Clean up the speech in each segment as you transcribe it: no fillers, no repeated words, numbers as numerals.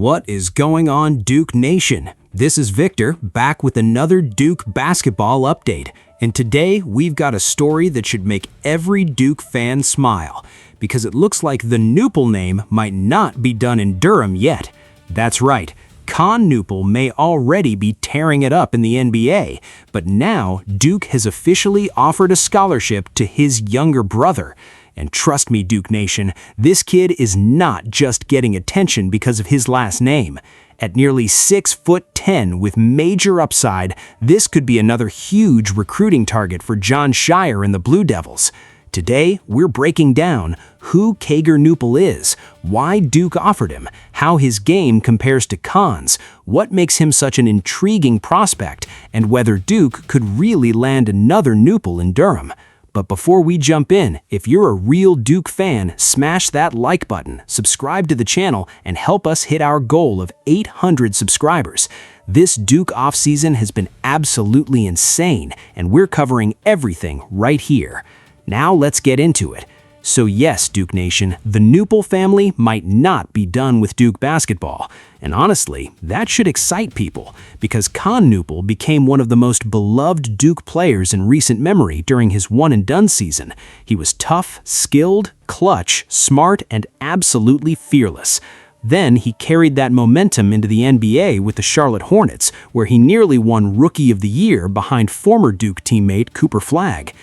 What is going on, Duke Nation? This is Victor, back with another Duke basketball update. And today, we've got a story that should make every Duke fan smile, because it looks like the Nupal name might not be done in Durham yet. That's right, Kager Nupal may already be tearing it up in the NBA, but now Duke has officially offered a scholarship to his younger brother. And trust me, Duke Nation, this kid is not just getting attention because of his last name. At nearly 6'10" with major upside, this could be another huge recruiting target for Jon Scheyer and the Blue Devils. Today, we're breaking down who Kager Nupal is, why Duke offered him, how his game compares to Kager's, what makes him such an intriguing prospect, and whether Duke could really land another Nupal in Durham. But before we jump in, if you're a real Duke fan, smash that like button, subscribe to the channel, and help us hit our goal of 800 subscribers. This Duke offseason has been absolutely insane, and we're covering everything right here. Now let's get into it. So yes, Duke Nation, the Nupal family might not be done with Duke basketball. And honestly, that should excite people, because Kager Nupal became one of the most beloved Duke players in recent memory during his one-and-done season. He was tough, skilled, clutch, smart, and absolutely fearless. Then he carried that momentum into the NBA with the Charlotte Hornets, where he nearly won Rookie of the Year behind former Duke teammate Cooper Flagg.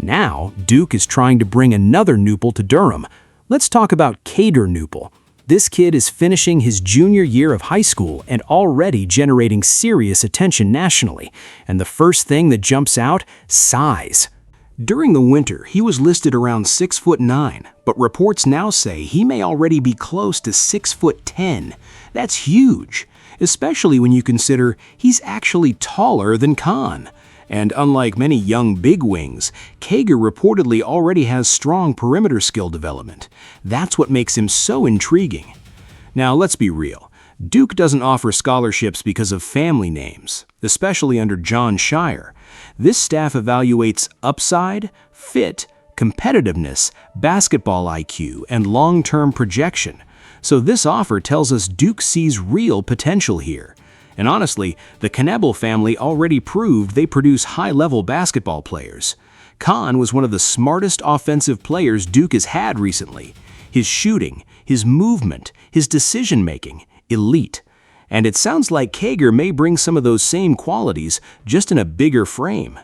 Now, Duke is trying to bring another Nupal to Durham. Let's talk about Kager Nupal. This kid is finishing his junior year of high school and already generating serious attention nationally. And the first thing that jumps out, size. During the winter, he was listed around 6'9", but reports now say he may already be close to 6'10". That's huge, especially when you consider he's actually taller than Kager. And unlike many young big wings, Kager reportedly already has strong perimeter skill development. That's what makes him so intriguing. Now, let's be real. Duke doesn't offer scholarships because of family names, especially under Jon Scheyer. This staff evaluates upside, fit, competitiveness, basketball IQ, and long-term projection. So this offer tells us Duke sees real potential here. And honestly, the Nupal family already proved they produce high-level basketball players. Kager was one of the smartest offensive players Duke has had recently. His shooting, his movement, his decision-making, elite. And it sounds like Kager may bring some of those same qualities, just in a bigger frame.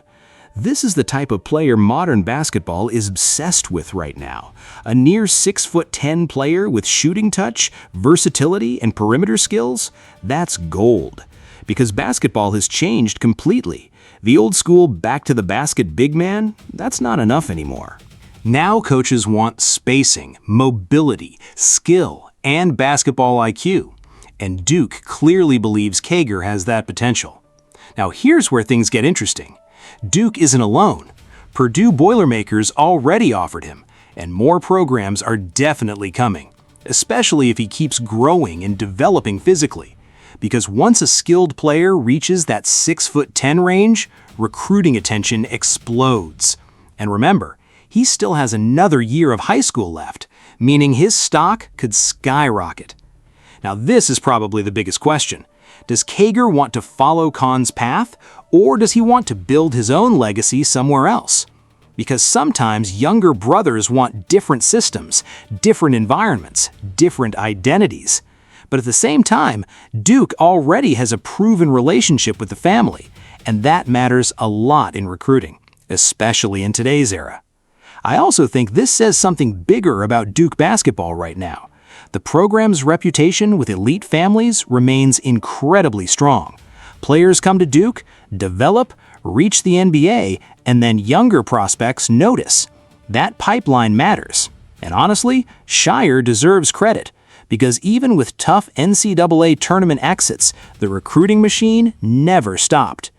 This is the type of player modern basketball is obsessed with right now. A near 6'10" player with shooting touch, versatility, and perimeter skills? That's gold. Because basketball has changed completely. The old school back-to-the-basket big man? That's not enough anymore. Now coaches want spacing, mobility, skill, and basketball IQ. And Duke clearly believes Kager has that potential. Now here's where things get interesting. Duke isn't alone. Purdue Boilermakers already offered him, and more programs are definitely coming, especially if he keeps growing and developing physically. Because once a skilled player reaches that 6'10" range, recruiting attention explodes. And remember, he still has another year of high school left, meaning his stock could skyrocket. Now this is probably the biggest question. Does Kager want to follow Kager's path, or does he want to build his own legacy somewhere else? Because sometimes younger brothers want different systems, different environments, different identities. But at the same time, Duke already has a proven relationship with the family, and that matters a lot in recruiting, especially in today's era. I also think this says something bigger about Duke basketball right now. The program's reputation with elite families remains incredibly strong. Players come to Duke, develop, reach the NBA, and then younger prospects notice. That pipeline matters. And honestly, Scheyer deserves credit, because even with tough NCAA tournament exits, the recruiting machine never stopped.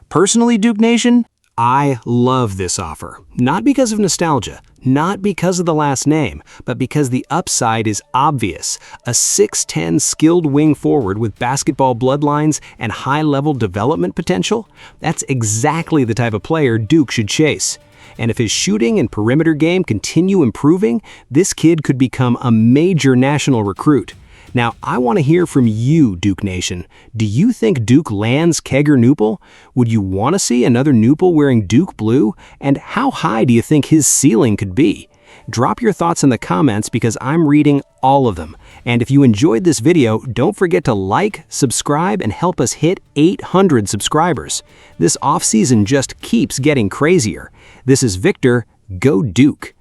Personally, Duke Nation, I love this offer. Not because of nostalgia, not because of the last name, but because the upside is obvious. A 6'10" skilled wing forward with basketball bloodlines and high-level development potential? That's exactly the type of player Duke should chase. And if his shooting and perimeter game continue improving, this kid could become a major national recruit. Now, I want to hear from you, Duke Nation. Do you think Duke lands Kager Nupal? Would you want to see another Nupal wearing Duke blue? And how high do you think his ceiling could be? Drop your thoughts in the comments because I'm reading all of them. And if you enjoyed this video, don't forget to like, subscribe, and help us hit 800 subscribers. This offseason just keeps getting crazier. This is Victor. Go Duke!